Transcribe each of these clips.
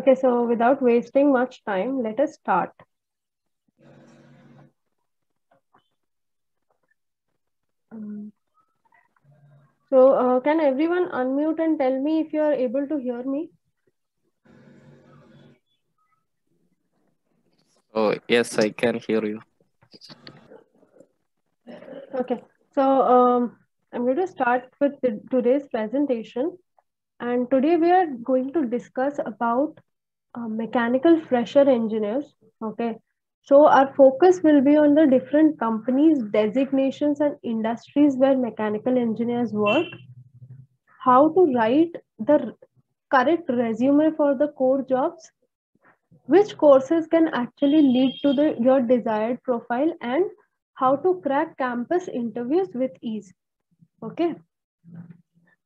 Okay, so without wasting much time, let us start. Can everyone unmute and tell me if you are able to hear me? Oh, yes, I can hear you. Okay, so I'm going to start with today's presentation, and today we are going to discuss about mechanical fresher engineers. Okay, so our focus will be on the different companies, designations, and industries where mechanical engineers work, how to write the correct resume for the core jobs, which courses can actually lead to your desired profile, and how to crack campus interviews with ease. Okay.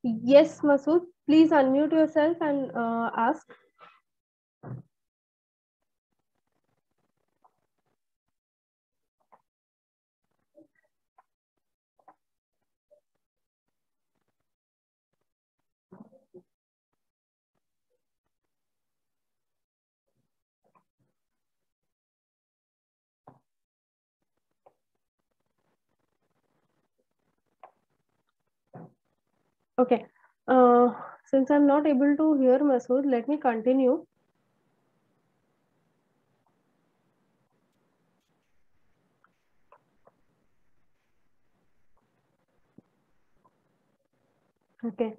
Yes, Masood, please unmute yourself and ask. Okay. Uh, since I'm not able to hear Masood, let me continue. Okay.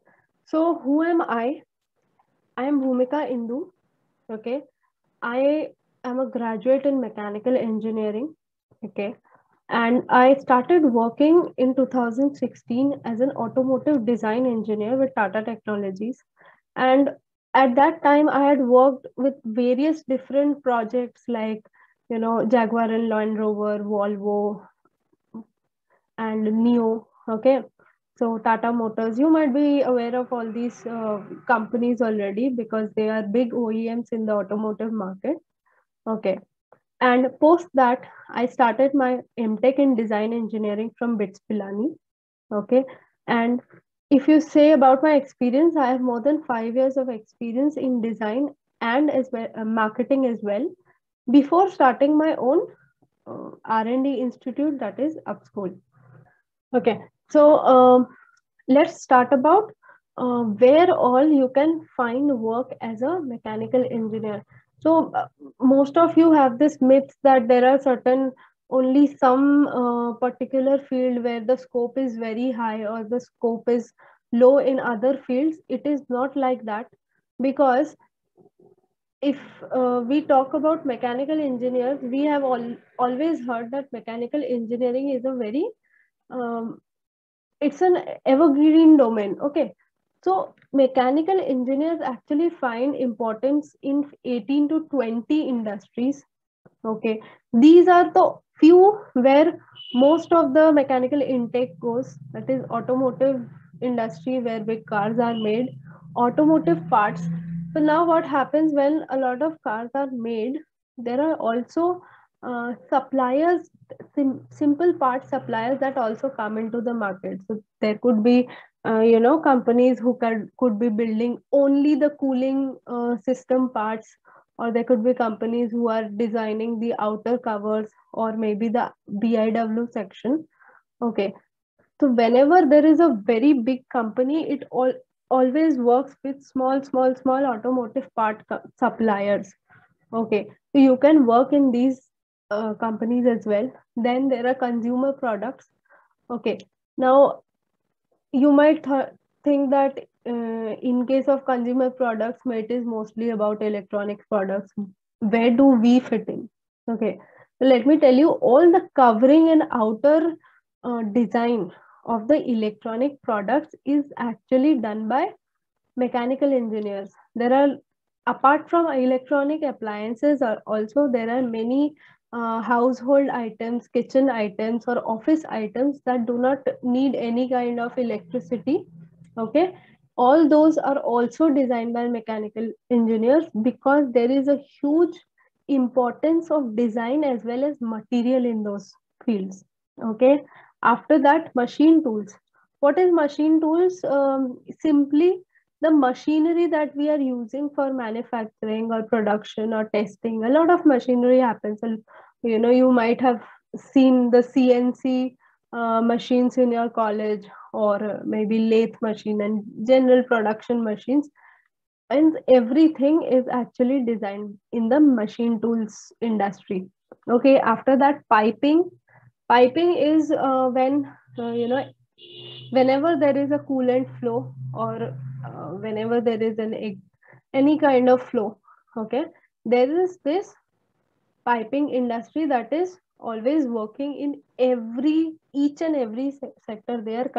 So who am I? I am Bhumika Indu. Okay. I am a graduate in mechanical engineering. Okay. And I started working in 2016 as an automotive design engineer with Tata Technologies. And at that time, I had worked with various different projects like, Jaguar and Land Rover, Volvo, and Neo. Okay. So Tata Motors, you might be aware of all these companies already because they are big OEMs in the automotive market. Okay. And post that, I started my MTech in design engineering from BITS Pilani. Okay. And if you say about my experience, I have more than 5 years of experience in design and as well marketing as well before starting my own R&D institute, that is Upschool. Okay. So let's start about where all you can find work as a mechanical engineer. So most of you have this myth that there are certain only some particular field where the scope is very high or the scope is low in other fields. It is not like that, because if we talk about mechanical engineers, we have always heard that mechanical engineering is a very um, it's an evergreen domain. Okay. So mechanical engineers actually find importance in 18 to 20 industries. Okay. These are the few where most of the mechanical intake goes. That is automotive industry where big cars are made, automotive parts. So now what happens when a lot of cars are made, there are also suppliers, simple part suppliers that also come into the market. So there could be companies who could be building only the cooling system parts, or there could be companies who are designing the outer covers or maybe the BIW section. Okay. So whenever there is a very big company, it always works with small automotive part suppliers. Okay. So you can work in these companies as well. Then there are consumer products. Okay. Now you might think that in case of consumer products, it is mostly about electronics products. Where do we fit in? Okay, so let me tell you, all the covering and outer design of the electronic products is actually done by mechanical engineers. There are, apart from electronic appliances, also there are many household items, kitchen items, or office items that do not need any kind of electricity. Okay, all those are also designed by mechanical engineers because there is a huge importance of design as well as material in those fields. Okay, after that, machine tools. What is machine tools? Simply the machinery that we are using for manufacturing or production or testing, a lot of machinery happens. And you might have seen the CNC machines in your college, or maybe lathe machine and general production machines, and everything is actually designed in the machine tools industry. Okay, after that, piping is when whenever there is a coolant flow, or whenever there is any kind of flow, okay, there is this piping industry that is always working in each and every sector. They are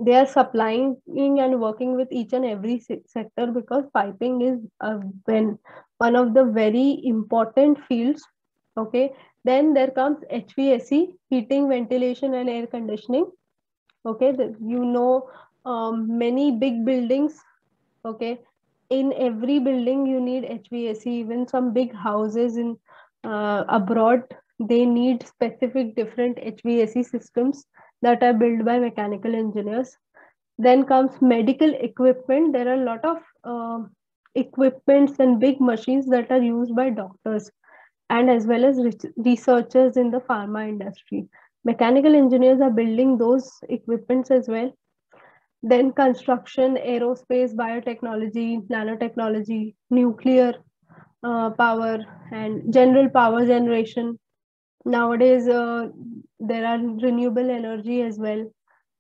they are supplying and working with each and every sector, because piping is when one of the very important fields. Okay, then there comes HVAC, heating, ventilation, and air conditioning. Okay, many big buildings. Okay, in every building you need HVAC. Even some big houses in abroad, they need specific different HVAC systems that are built by mechanical engineers. Then comes medical equipment. There are a lot of equipments and big machines that are used by doctors and as well as researchers in the pharma industry. Mechanical engineers are building those equipments as well. Then construction, aerospace, biotechnology, nanotechnology, nuclear power, and general power generation. Nowadays, there are renewable energy as well.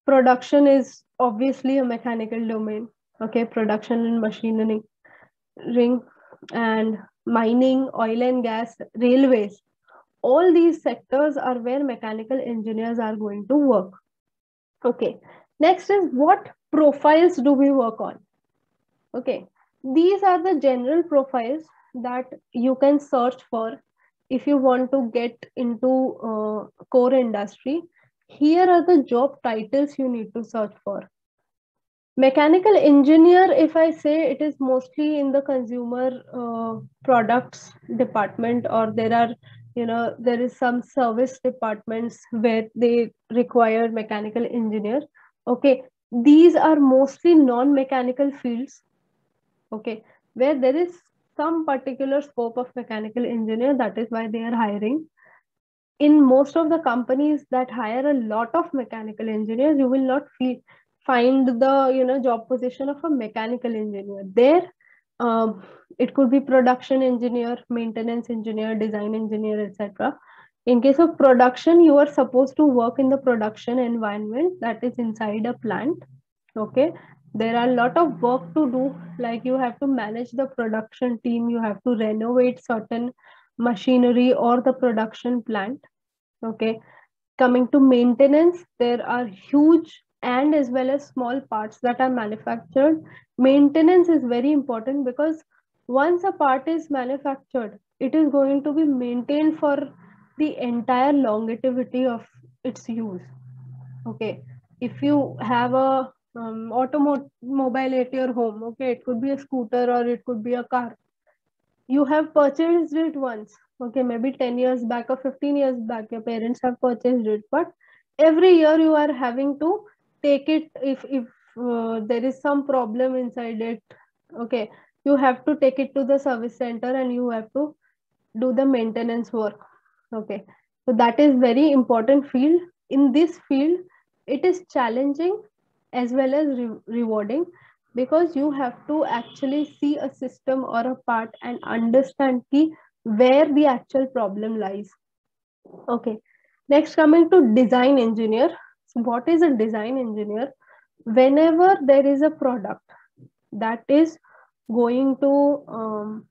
Production is obviously a mechanical domain. Okay, production and machinery, and mining, oil and gas, railways. All these sectors are where mechanical engineers are going to work. Okay, next is what profiles do we work on? Okay, these are the general profiles that you can search for if you want to get into core industry. Here are the job titles you need to search for. Mechanical engineer, if I say, it is mostly in the consumer products department, or there is some service departments where they require mechanical engineer. Okay, these are mostly non-mechanical fields. Okay, where there is some particular scope of mechanical engineer, that is why they are hiring. In most of the companies that hire a lot of mechanical engineers, you will not find the job position of a mechanical engineer there. It could be production engineer, maintenance engineer, design engineer, etc. In case of production, you are supposed to work in the production environment, that is inside a plant. Okay, there are a lot of work to do, like you have to manage the production team, you have to renovate certain machinery or the production plant. Okay, coming to maintenance, there are huge and as well as small parts that are manufactured. Maintenance is very important, because once a part is manufactured, it is going to be maintained for the entire longevity of its use. Okay, if you have a automobile at your home, okay, it could be a scooter or it could be a car. You have purchased it once, okay, maybe 10 years back or 15 years back, your parents have purchased it, but every year you are having to take it. If there is some problem inside it, okay, you have to take it to the service center and you have to do the maintenance work. Okay, so that is very important field. In this field, it is challenging as well as rewarding, because you have to actually see a system or a part and understand where the actual problem lies. Okay, next, coming to design engineer. So what is a design engineer? Whenever there is a product that is going to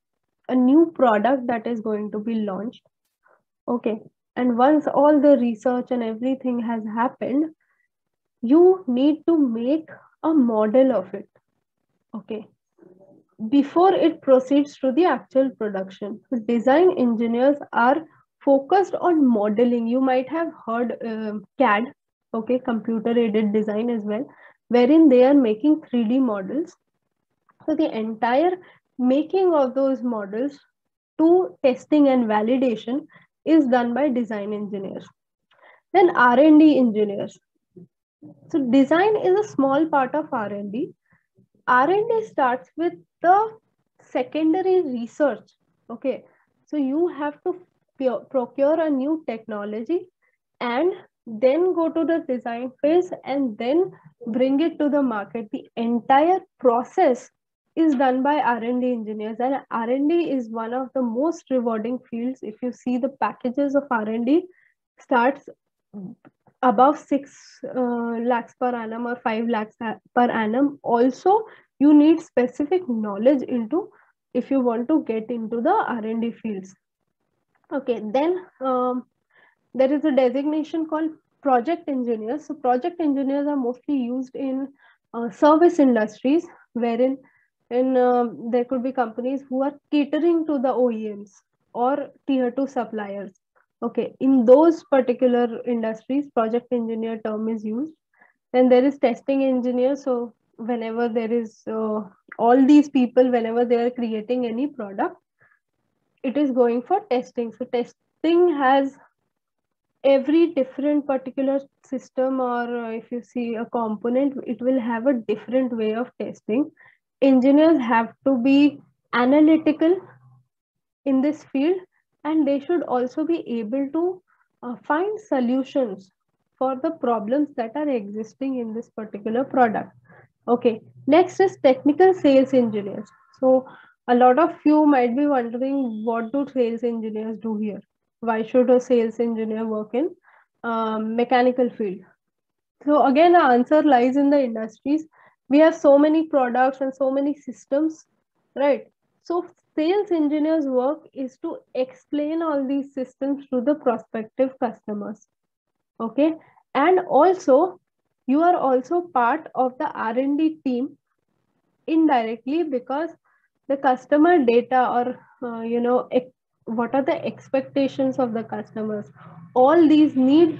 a new product that is going to be launched, okay, and once all the research and everything has happened, you need to make a model of it. Okay, before it proceeds to the actual production. So design engineers are focused on modeling. You might have heard CAD, okay, computer aided design as well, wherein they are making 3D models. So the entire making of those models to testing and validation is done by design engineers. Then R&D engineers. So design is a small part of R&D. R&D starts with the secondary research. Okay, so you have to procure a new technology and then go to the design phase and then bring it to the market. The entire process is done by R&D engineers, and R&D is one of the most rewarding fields. If you see the packages of R&D starts above 6 lakhs per annum or 5 lakhs per annum. Also, you need specific knowledge into if you want to get into the R&D fields. Okay, then there is a designation called project engineers. So project engineers are mostly used in service industries, wherein there could be companies who are catering to the OEMs or tier 2 suppliers. Okay, in those particular industries, project engineer term is used. Then there is testing engineer. So whenever there is all these people, whenever they are creating any product, it is going for testing. So testing has every different particular system, or if you see a component, it will have a different way of testing. Engineers have to be analytical in this field, and they should also be able to find solutions for the problems that are existing in this particular product. Okay, next is technical sales engineers. So a lot of you might be wondering, what do sales engineers do here? Why should a sales engineer work in mechanical field? So again, the answer lies in the industries. We have so many products and so many systems, right? So sales engineers' work is to explain all these systems to the prospective customers. Okay, and also you are also part of the R&D team indirectly, because the customer data, or what are the expectations of the customers, all these need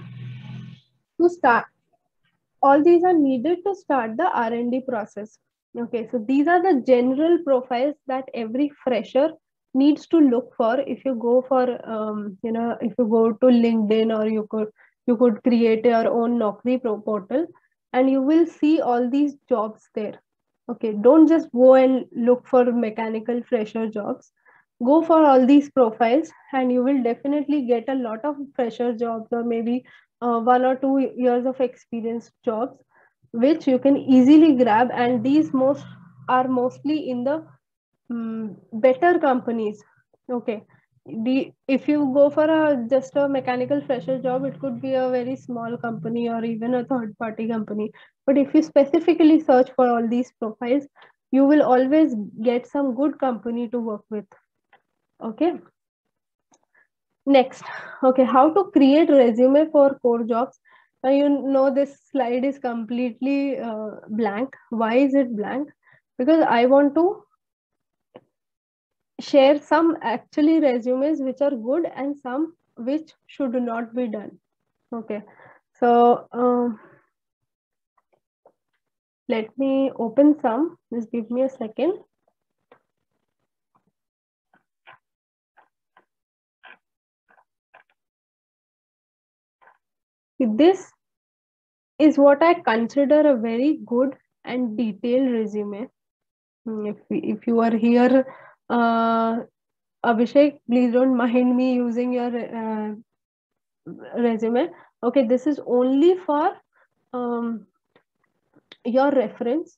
to start all these are needed to start the R&D process. Okay, so these are the general profiles that every fresher needs to look for. If you go for if you go to LinkedIn, or you could create your own Naukri portal, and you will see all these jobs there. Okay, don't just go and look for mechanical fresher jobs. Go for all these profiles, and you will definitely get a lot of fresher jobs, or maybe 1 or 2 years of experience jobs, which you can easily grab. And these most are mostly in the better companies. Okay, if you go for just a mechanical fresher job, it could be a very small company or even a third party company. But if you specifically search for all these profiles, you will always get some good company to work with. Okay, next. Okay, how to create resume for core jobs. Now you know this slide is completely blank. Why is it blank? Because I want to share some actually resumes which are good and some which should not be done. Okay, so let me open some. Just give me a second. This is what I consider a very good and detailed resume. If you are here, Abhishek, please don't mind me using your resume. Okay, this is only for your reference.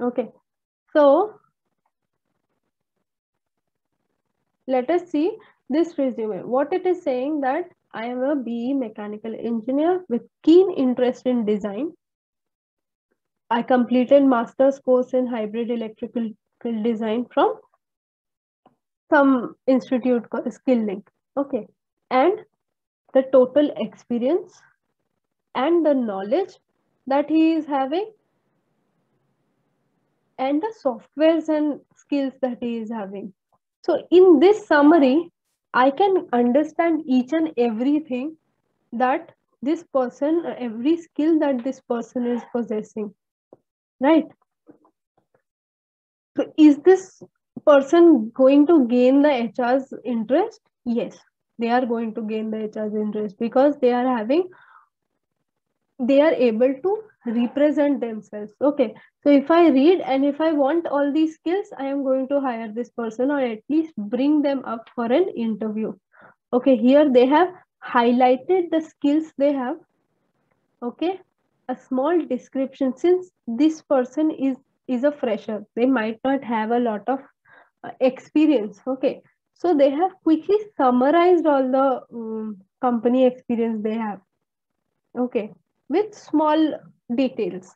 Okay, so let us see this resume. What it is saying, that I am a BE mechanical engineer with keen interest in design. I completed master's course in hybrid electrical design from some institute called SkillLink. Okay, and the total experience and the knowledge that he is having, and the softwares and skills that he is having. So in this summary, I can understand each and everything that this person, every skill that this person is possessing, right? So is this person going to gain the HR's interest? Yes, they are going to gain the HR's interest, because they are having they are able to represent themselves. Okay, so if I read and if I want all these skills, I am going to hire this person or at least bring them up for an interview. Okay, here they have highlighted the skills they have. Okay, a small description, since this person is a fresher, they might not have a lot of experience. Okay, so they have quickly summarized all the company experience they have. Okay, with small details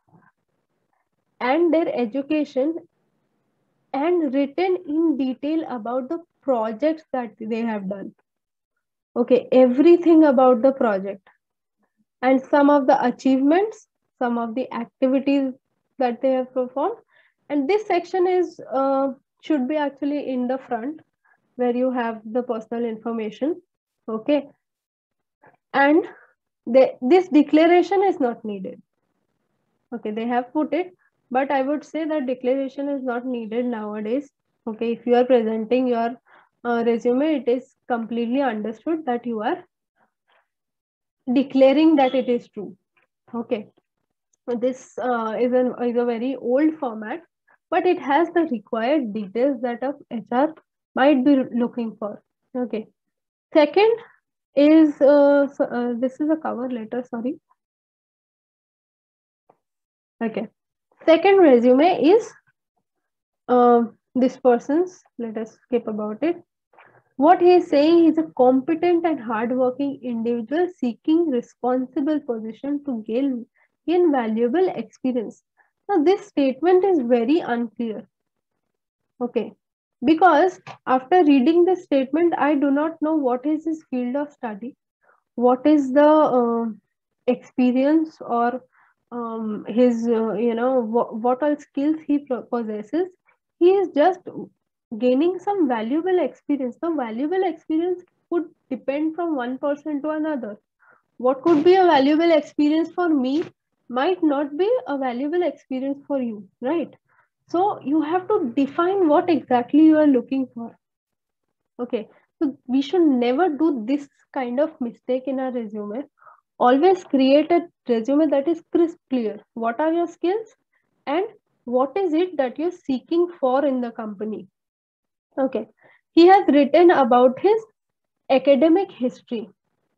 and their education, and written in detail about the projects that they have done. Okay, everything about the project and some of the achievements, some of the activities that they have performed. And this section is should be actually in the front where you have the personal information. Okay, and this declaration is not needed. Okay, they have put it, but I would say that declaration is not needed nowadays. Okay, if you are presenting your resume, it is completely understood that you are declaring that it is true. Okay, this is a very old format, but it has the required details that a HR might be looking for. Okay, second is this is a cover letter, sorry. Okay, second resume is this person's, let us skip about it. What he is saying is a competent and hardworking individual seeking responsible position to gain valuable experience. Now, this statement is very unclear. Okay, because after reading this statement, I do not know what is his field of study, what is the experience, or his what all skills he possesses. He is just gaining some valuable experience. The valuable experience could depend from one person to another. What could be a valuable experience for me might not be a valuable experience for you, right? So you have to define what exactly you are looking for. Okay, so we should never do this kind of mistake in our resume. Always create a resume that is crisp, clear. What are your skills and what is it that you're seeking for in the company? Okay, he has written about his academic history.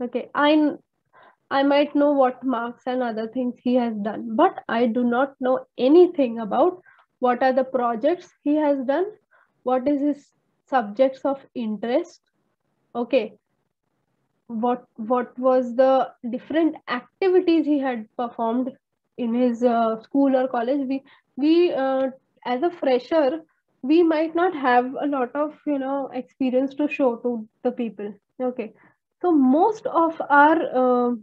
Okay, I might know what marks and other things he has done, but I do not know anything about what are the projects he has done, what is his subjects of interest. Okay, what was the different activities he had performed in his school or college. We as a fresher, we might not have a lot of experience to show to the people. Okay, so most of our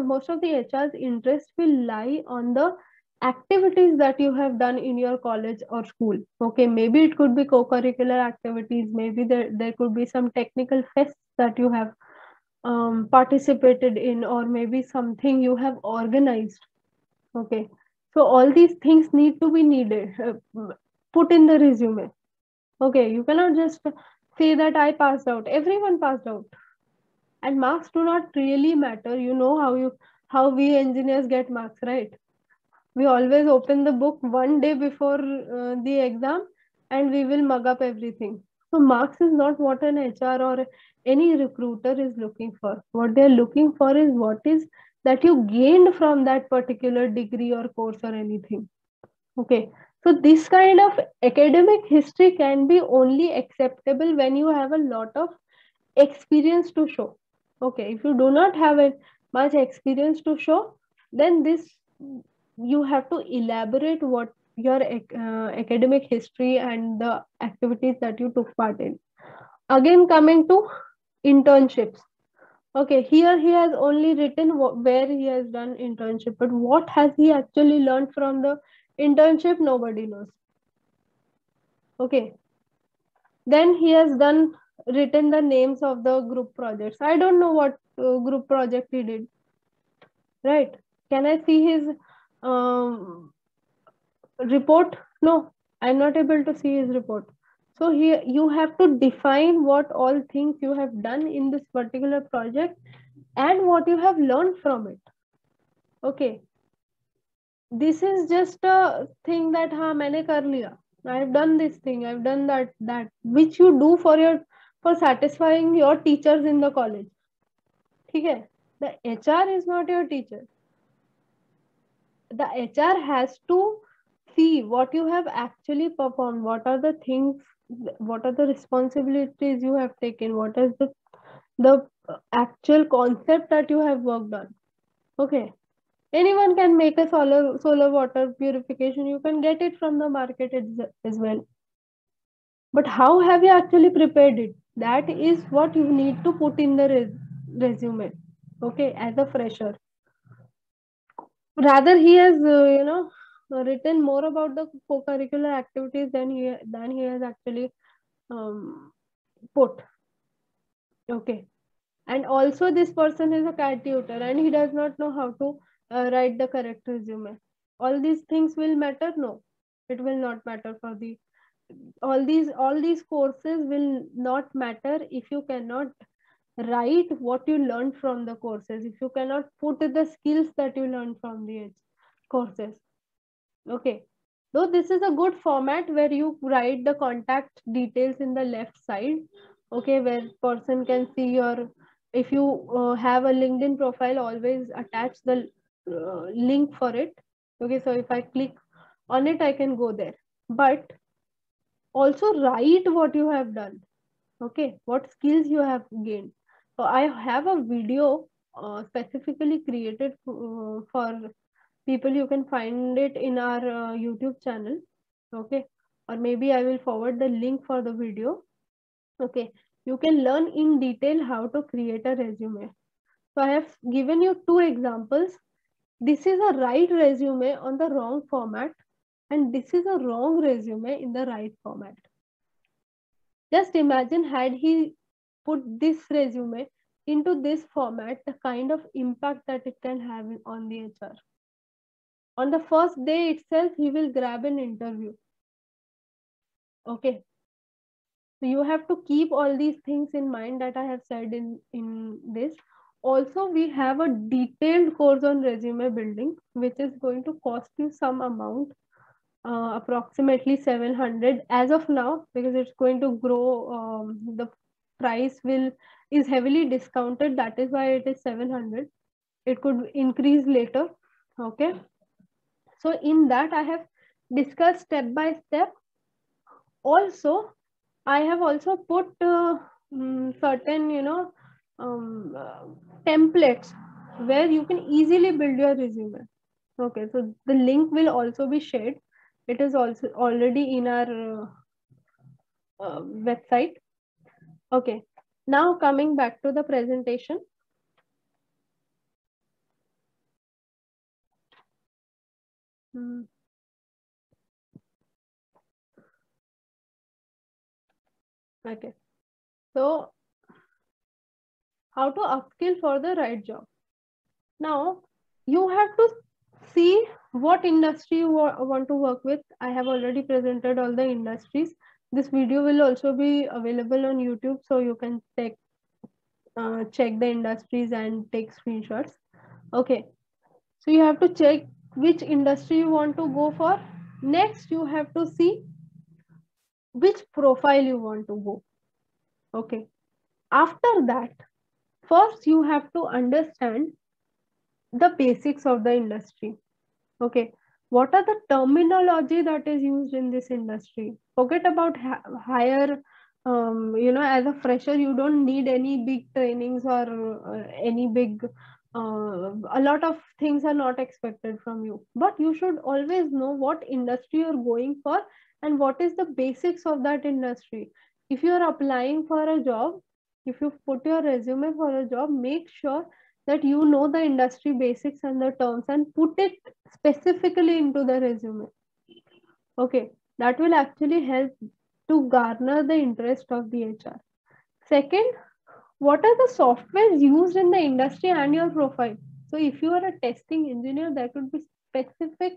most of the HR's interest will lie on the activities that you have done in your college or school. Okay, maybe it could be co-curricular activities, maybe there could be some technical fests that you have participated in, or maybe something you have organized. Okay, so all these things need to be put in the resume. Okay, you cannot just say that I passed out. Everyone passed out, and marks do not really matter. You know how we engineers get marks, right? We always open the book one day before the exam, and we will mug up everything. So marks is not what an HR or any recruiter is looking for. What they're looking for is what is that you gained from that particular degree or course or anything. Okay, so this kind of academic history can be only acceptable when you have a lot of experience to show. Okay, if you do not have much experience to show, then this you have to elaborate what your academic history and the activities that you took part in. Again, coming to internships. Okay, here he has only written where he has done internship, but what has he actually learned from the internship? Nobody knows. Okay, then he has written the names of the group projects. I don't know what group project he did, right? Can I see his report? No, I'm not able to see his report. So here you have to define what all things you have done in this particular project and what you have learned from it. Okay, This is just a thing that हाँ मैंने कर लिया, I've done this thing, I've done that which you do for satisfying your teachers in the college. ठीक है? The HR is not your teacher. The HR has to see what you have actually performed, what are the things, what are the responsibilities you have taken, what is the actual concept that you have worked on. Okay, anyone can make a solar water purification, you can get it from the market as well, but how have you actually prepared it? That is what you need to put in the resume. Okay, as a fresher, rather he has written more about the co-curricular activities than he has actually um, put. Okay, and also this person is a CAT tutor and he does not know how to write the correct resume. All these things will matter? No, it will not matter for the all these courses will not matter if you cannot write what you learned from the courses, if you cannot put the skills that you learned from the courses. Okay, though this is a good format where you write the contact details in the left side. Okay, where person can see your, if you have a LinkedIn profile, always attach the link for it. Okay, so if I click on it I can go there, but also write what you have done. Okay, what skills you have gained. So I have a video specifically created for people. You can find it in our YouTube channel. Okay, or maybe I will forward the link for the video. Okay, you can learn in detail how to create a resume. So I have given you two examples. This is a right resume on the wrong format, and this is a wrong resume in the right format. Just imagine, had he put this resume into this format, the kind of impact that it can have on the HR. On the first day itself, he will grab an interview. Okay. So you have to keep all these things in mind that I have said in this. Also, we have a detailed course on resume building, which is going to cost you some amount, approximately 700 as of now, because it's going to grow. The price is heavily discounted. That is why it is 700. It could increase later. Okay. So in that I have discussed step by step. Also, I have also put certain, templates where you can easily build your resume. Okay, so the link will also be shared. It is also already in our website. Okay, now coming back to the presentation. Okay, so how to upskill for the right job. Now you have to see what industry you want to work with. I have already presented all the industries. This video will also be available on YouTube, so you can check the industries and take screenshots. Okay, so you have to check which industry you want to go for. Next, you have to see which profile you want to go. Okay, after that, first you have to understand the basics of the industry. Okay, what are the terminology that is used in this industry? Forget about higher, as a fresher, you don't need any big trainings or any big, a lot of things are not expected from you. But you should always know what industry you're going for and what is the basics of that industry. If you're applying for a job, if you put your resume for a job, make sure that you know the industry basics and the terms and put it specifically into the resume. Okay, that will actually help to garner the interest of the HR. Second, what are the softwares used in the industry and your profile? So if you are a testing engineer, there could be specific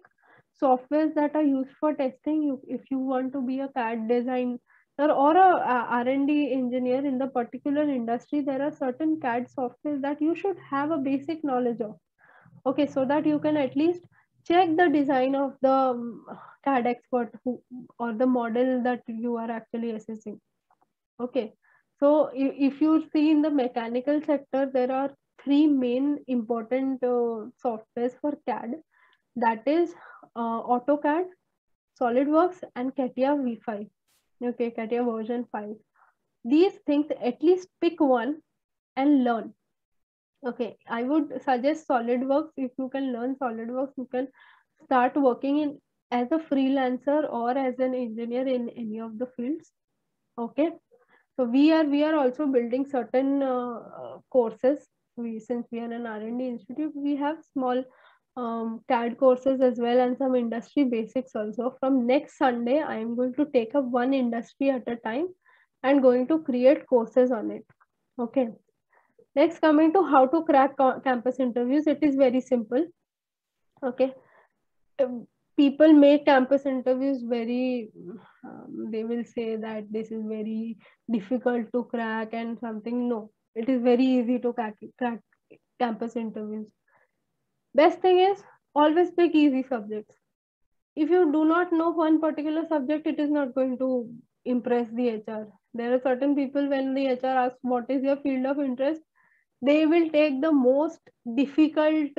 softwares that are used for testing. If you want to be a CAD designer or a R&D engineer in the particular industry, there are certain CAD softwares that you should have a basic knowledge of. Okay, so that you can at least check the design of the CAD expert or the model that you are actually assessing. Okay, so if you see in the mechanical sector, there are three main important softwares for CAD. That is AutoCAD, SolidWorks, and CATIA V5. Okay, CATIA version 5. These things, at least pick one and learn. Okay, I would suggest SolidWorks. If you can learn SolidWorks, you can start working in as a freelancer or as an engineer in any of the fields. Okay, so we are also building certain courses. Since we are an R&D institute, we have small CAD courses as well and some industry basics also. From next Sunday, I am going to take up one industry at a time and going to create courses on it. Okay. Next, coming to how to crack campus interviews, it is very simple. Okay. People make campus interviews very, they will say that this is very difficult to crack and something. No, it is very easy to crack campus interviews. Best thing is always pick easy subjects. If you do not know one particular subject, it is not going to impress the HR. There are certain people, when the HR asks what is your field of interest, they will take the most difficult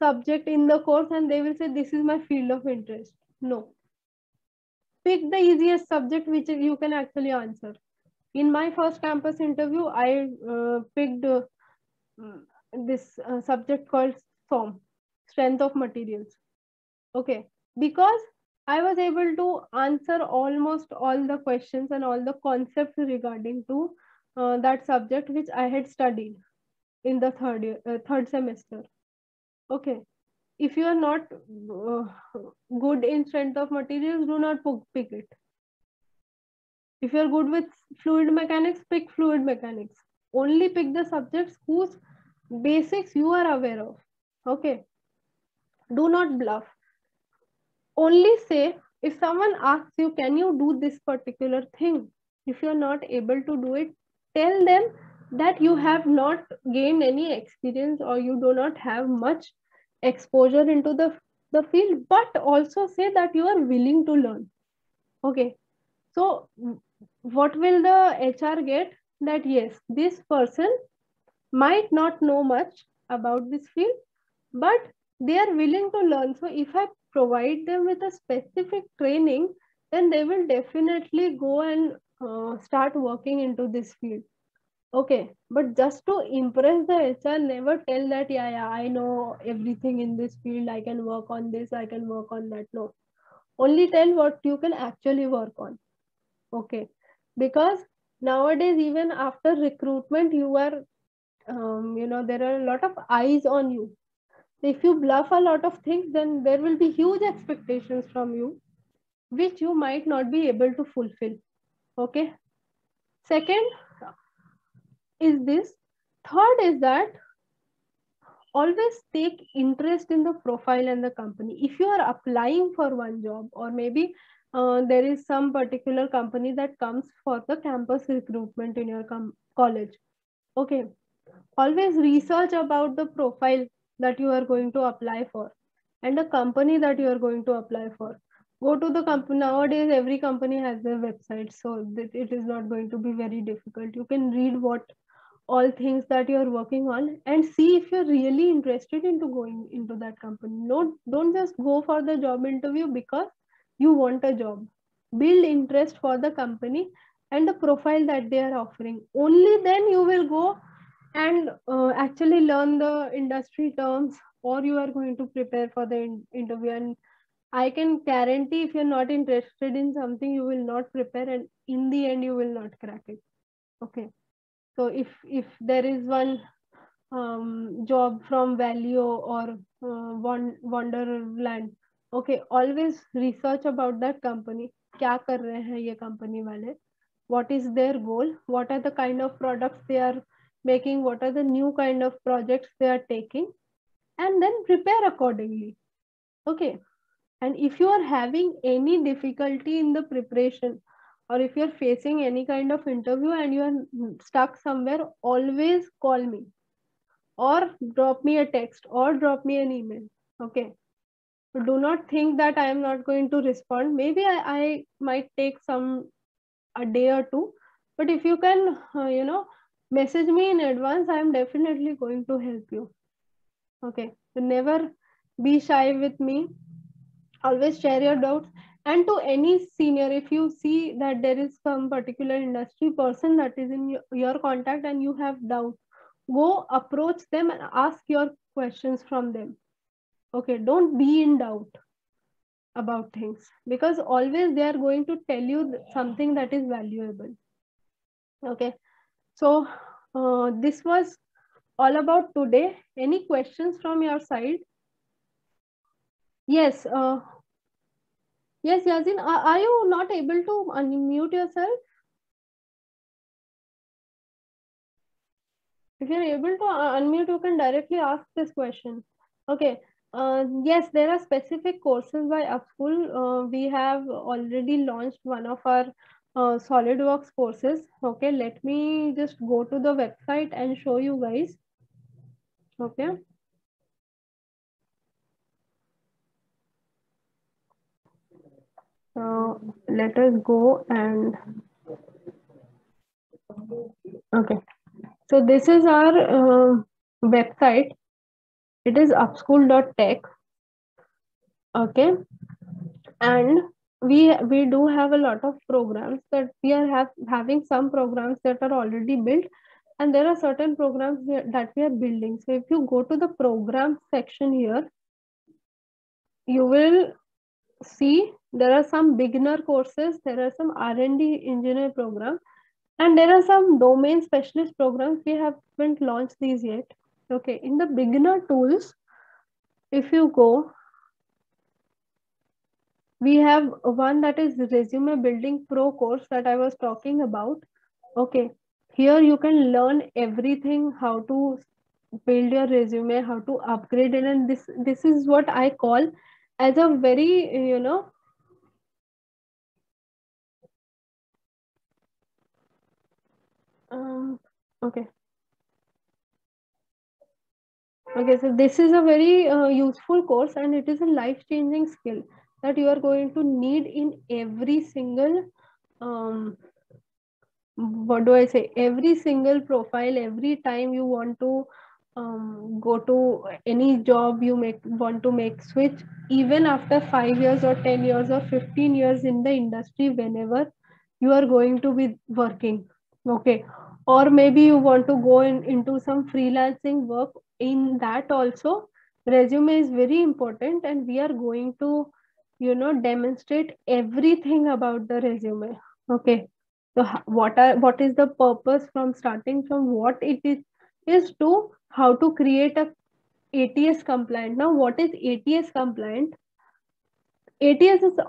subject in the course and they will say this is my field of interest. No, pick the easiest subject which you can actually answer. In my first campus interview, I picked this subject called SOM, strength of materials. Okay, because I was able to answer almost all the questions and all the concepts regarding to that subject which I had studied in the third semester. Okay, if you are not good in strength of materials, do not pick it. If you are good with fluid mechanics, pick fluid mechanics. Only pick the subjects whose basics you are aware of. Okay, do not bluff. Only say, if someone asks you, can you do this particular thing? If you are not able to do it, tell them that you have not gained any experience or you do not have much exposure into the field, but also say that you are willing to learn. Okay, so what will the HR get? That yes, this person might not know much about this field, but they are willing to learn. So if I provide them with a specific training, then they will definitely go and start working into this field. Okay, but just to impress the HR, never tell that, yeah, I know everything in this field, I can work on this, I can work on that. No, only tell what you can actually work on. Okay, because nowadays, even after recruitment, you are, there are a lot of eyes on you. If you bluff a lot of things, then there will be huge expectations from you, which you might not be able to fulfill. Okay. Second is this. Third is that always take interest in the profile and the company. If you are applying for one job, or maybe there is some particular company that comes for the campus recruitment in your college. Okay. Always research about the profile that you are going to apply for and the company that you are going to apply for. Go to the company. Nowadays, every company has their website, so it is not going to be very difficult. You can read what all things that you are working on and see if you're really interested into going into that company. No, don't just go for the job interview because you want a job. Build interest for the company and the profile that they are offering. Only then you will go and actually learn the industry terms, or you are going to prepare for the interview. And I can guarantee, if you're not interested in something, you will not prepare, and in the end you will not crack it. Okay, so if there is one job from Valio or Wonderland, okay, always research about that company. क्या कर रहे हैं ये company वाले? What is their goal? What are the kind of products they are making? What are the new kind of projects they are taking? And then prepare accordingly. Okay. And if you are having any difficulty in the preparation, or if you're facing any kind of interview and you are stuck somewhere, always call me or drop me a text or drop me an email. Okay. Do not think that I am not going to respond. Maybe I might take a day or two, but if you can, message me in advance, I am definitely going to help you. Okay, so never be shy with me. Always share your doubts. And to any senior, if you see that there is some particular industry person that is in your contact and you have doubt, go approach them and ask your questions from them. Okay, don't be in doubt about things, because always they are going to tell you something that is valuable. Okay, so this was all about today. Any questions from your side? Yes, yes, Yazin, are you not able to unmute yourself? If you're able to unmute, you can directly ask this question. Okay. Yes, there are specific courses by Upschool. We have already launched one of our SolidWorks courses. Okay, let me just go to the website and show you guys. Okay. Let us go and okay. So this is our website. It is upschool.tech. Okay, and we do have a lot of programs that we are having some programs that are already built, and there are certain programs that we are building. So if you go to the program section here, you will see there are some beginner courses, there are some R&D engineer programs, and there are some domain specialist programs. We haven't launched these yet. Okay, in the beginner tools, if you go, we have one that is resume building pro course that I was talking about. Okay, here you can learn everything, how to build your resume, how to upgrade it, and this is what I call as a very okay. Okay, so this is a very useful course, and it is a life-changing skill that you are going to need in every single what do I say, every single profile. Every time you want to go to any job, you want to make switch, even after 5 years or 10 years or 15 years in the industry, whenever you are going to be working. Okay, or maybe you want to go into some freelancing work. In that also, resume is very important, and we are going to demonstrate everything about the resume. Okay, so what is the purpose from starting from what it is to how to create a ATS compliant. Now, what is ATS compliant? ATS is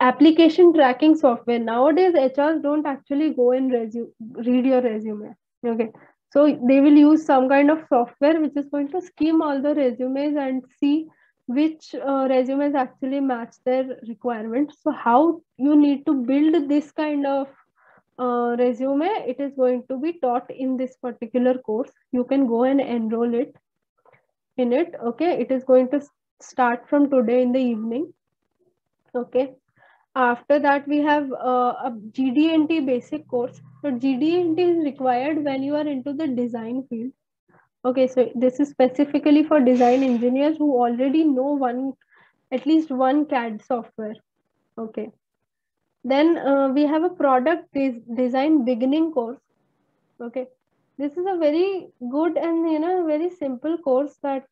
application tracking software. Nowadays, HRs don't actually go and read your resume. Okay, so they will use some kind of software which is going to skim all the resumes and see which resumes actually match their requirements. So how you need to build this kind of resume, it is going to be taught in this particular course. You can go and enroll it in it. Okay, it is going to start from today in the evening. Okay, after that we have a GD&T basic course. So GD&T is required when you are into the design field. Okay, so this is specifically for design engineers who already know at least one CAD software. Okay, then we have a product design beginning course. Okay, this is a very good and very simple course that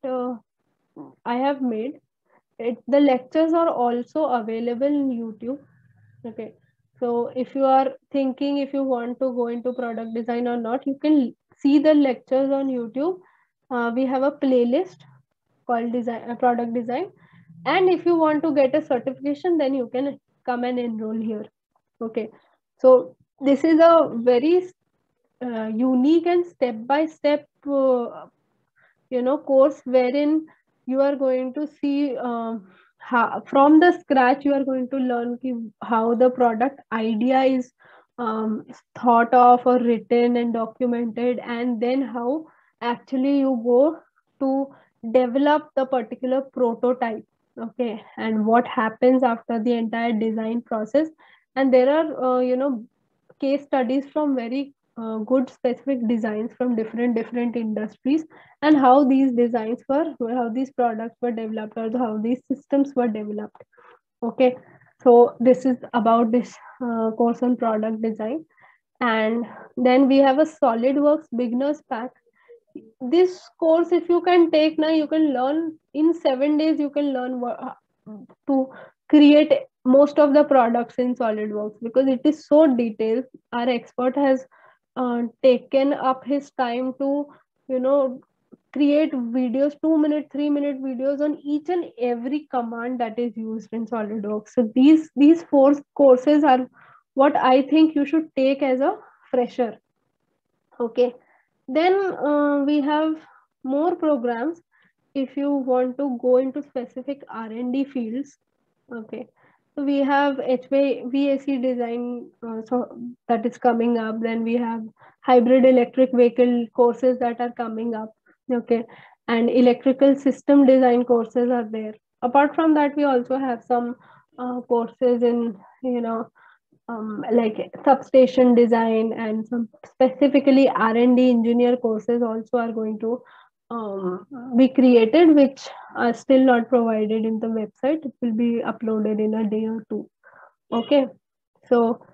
I have made. The lectures are also available in YouTube. Okay, so if you are thinking if you want to go into product design or not, you can see the lectures on YouTube. We have a playlist called product design, and if you want to get a certification, then you can come and enroll here. Okay, so this is a very unique and step by step course wherein you are going to see from the scratch. You are going to learn how the product idea is thought of or written and documented, and then how actually you go to develop the particular prototype. okay, and what happens after the entire design process. And there are case studies from very good specific designs from different industries, and how these designs were, how these products were developed, or how these systems were developed. Okay, so this is about this course on product design. And then we have a SolidWorks beginners pack. This course, if you can take now, you can learn in 7 days. You can learn to create most of the products in SolidWorks, because it is so detailed. Our expert has taken up his time to you know create videos, 2 minute 3 minute videos on each and every command that is used in SolidWorks. So these four courses are what I think you should take as a fresher. Okay, then we have more programs if you want to go into specific R&D fields. Okay, so we have HVAC design, so that is coming up. Then we have hybrid electric vehicle courses that are coming up. Okay, and electrical system design courses are there. Apart from that, we also have some courses in like substation design, and some specifically R&D engineer courses also are going to be created, which are still not provided in the website. It will be uploaded in a day or two. Okay, so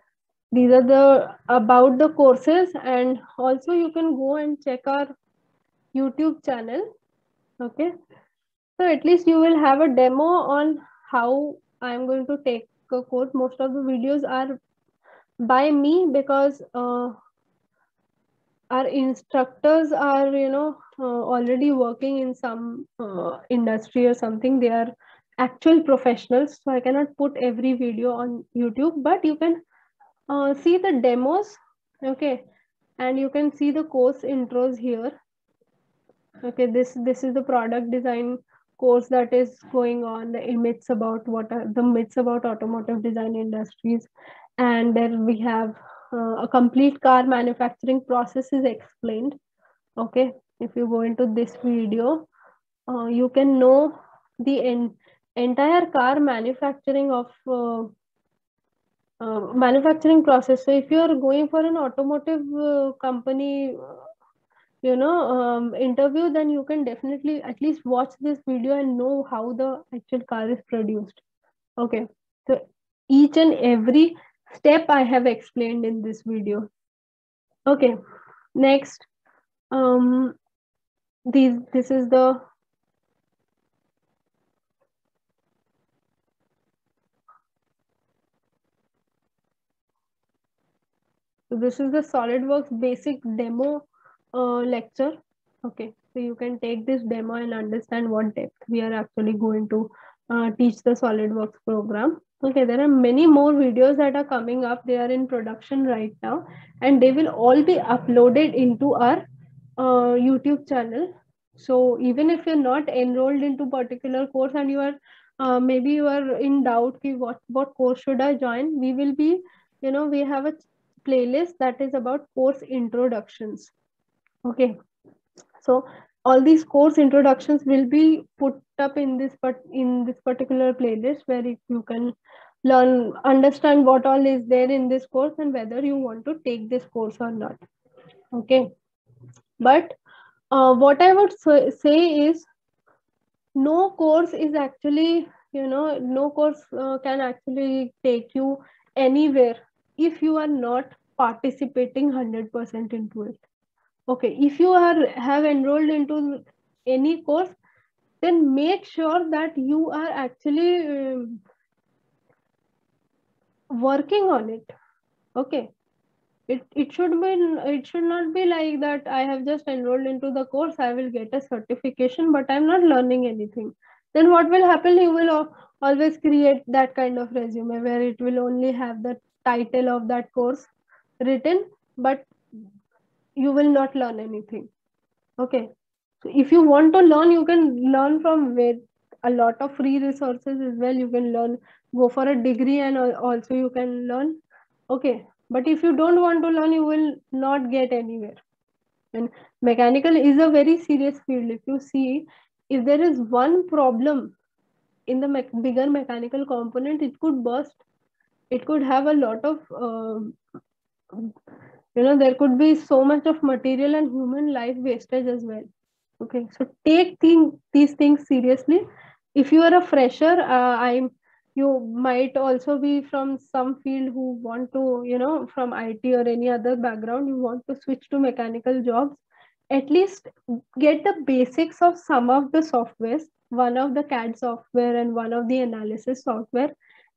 these are the about the courses. And also you can go and check our YouTube channel. Okay, so at least you will have a demo on how I am going to take a course. Most of the videos are by me, because our instructors are already working in some industry or something. They are actual professionals, so I cannot put every video on YouTube, but you can see the demos. Okay, and you can see the course intros here. Okay, this is the product design course that is going on, the myths about what are the myths about automotive design industries. And then we have a complete car manufacturing process is explained. Okay, if you go into this video, you can know the entire car manufacturing of manufacturing process. So if you are going for an automotive company interview, then you can definitely at least watch this video and know how the actual car is produced. Okay, so each and every step I have explained in this video. Okay, next, this is the SolidWorks basic demo lecture. Okay, so you can take this demo and understand what depth we are actually going to teach the SolidWorks program. Okay, there are many more videos that are coming up. They are in production right now, and they will all be uploaded into our YouTube channel. So even if you're not enrolled into particular course, and you are maybe you are in doubt, what course should I join, we will be, we have a playlist that is about course introductions. Okay, so all these course introductions will be put up in this particular playlist, where you can learn, understand what all is there in this course, and whether you want to take this course or not. Okay, but what I would say is, no course is actually, no course can actually take you anywhere if you are not participating 100% into it. Okay, if you have enrolled into any course, then make sure that you are actually working on it. Okay, it should not be like that I have just enrolled into the course, I will get a certification, but I'm not learning anything. Then what will happen, you will always create that kind of resume where it will only have the title of that course written, but you will not learn anything. Okay, so if you want to learn, you can learn from where a lot of free resources as well. You can learn, go for a degree, and also you can learn. Okay, but if you don't want to learn, you will not get anywhere. And mechanical is a very serious field. If you see, if there is one problem in the bigger mechanical component, it could burst. It could have a lot of, there could be so much of material and human life wastage as well. Okay, so take these things seriously. If you are a fresher, you might also be from some field who want to, from IT or any other background, you want to switch to mechanical jobs. At least get the basics of some of the softwares, one of the CAD software and one of the analysis software,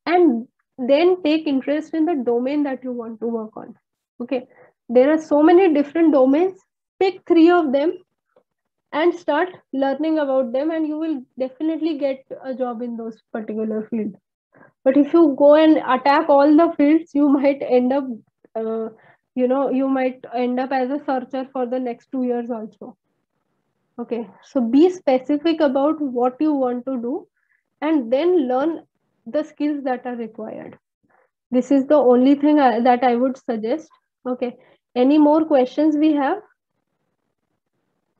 and then take interest in the domain that you want to work on. Okay, there are so many different domains. Pick 3 of them and start learning about them, and you will definitely get a job in those particular fields. But if you go and attack all the fields, you might end up as a searcher for the next 2 years also. Okay, so be specific about what you want to do and then learn the skills that are required. This is the only thing that I would suggest. Okay, any more questions we have?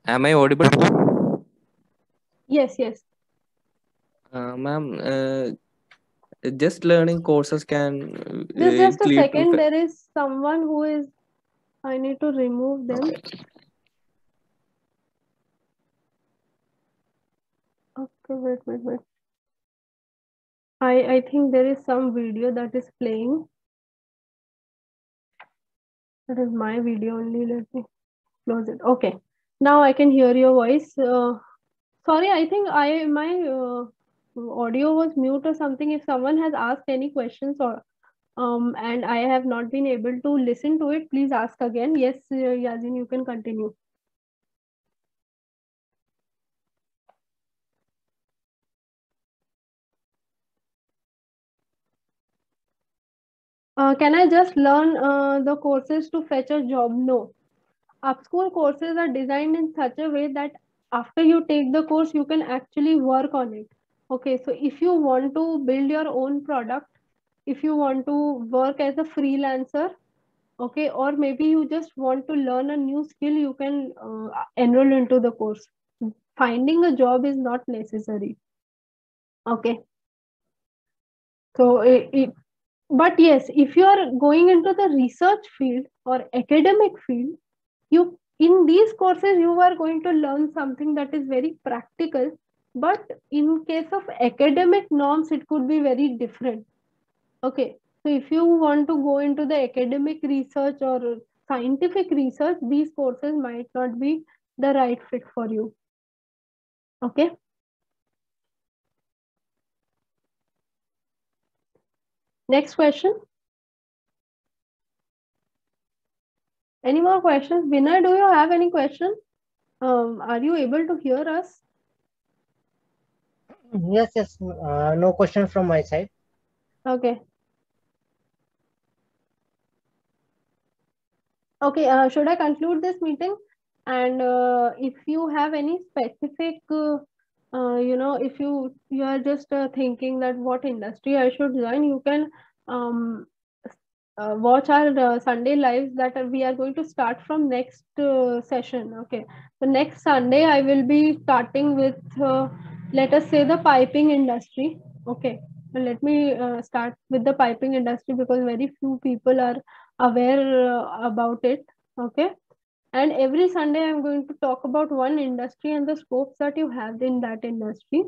Am I audible? Yes. Ma'am, just learning courses can Just a lead to. second. There is someone who is. I need to remove them. Okay, wait. I think there is some video that is playing. That is my video only. Let me close it. Okay. Now I can hear your voice. Sorry, I think my audio was mute or something. If someone has asked any questions or and I have not been able to listen to it, please ask again. Yes, Yazin, you can continue. Can I just learn the courses to fetch a job? No. Upschool courses are designed in such a way that after you take the course, you can actually work on it. Okay, so if you want to build your own product, if you want to work as a freelancer, okay, or maybe you just want to learn a new skill, you can enroll into the course. Finding a job is not necessary. Okay, so but yes, if you are going into the research field or academic field, you in these courses you are going to learn something that is very practical, but in case of academic norms it could be very different. Okay, so if you want to go into the academic research or scientific research, these courses might not be the right fit for you. Okay. Next question. Any more questions? Vinay, do you have any question? Are you able to hear us? Yes. No question from my side. Okay. Okay, should I conclude this meeting? And if you have any specific, if you are just thinking that what industry I should join, you can watch our Sunday lives that we are going to start from next session. Okay, so next Sunday I will be starting with let us say the piping industry. Okay, so let me start with the piping industry because very few people are aware about it. Okay, and every Sunday I'm going to talk about one industry and the scopes that you have in that industry,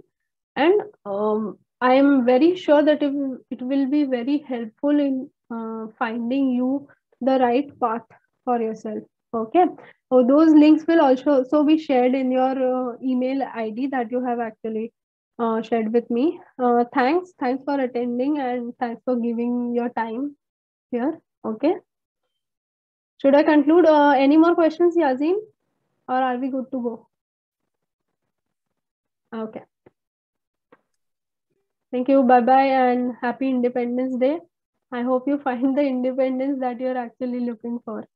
and I am very sure that it will be very helpful in finding you the right path for yourself. Okay, so those links will also be shared in your email ID that you have actually shared with me. Thanks for attending and thanks for giving your time here. Okay, should I conclude? Any more questions, Yazin, or are we good to go? Okay. Thank you. Bye bye and happy Independence Day. I hope you find the independence that you're actually looking for.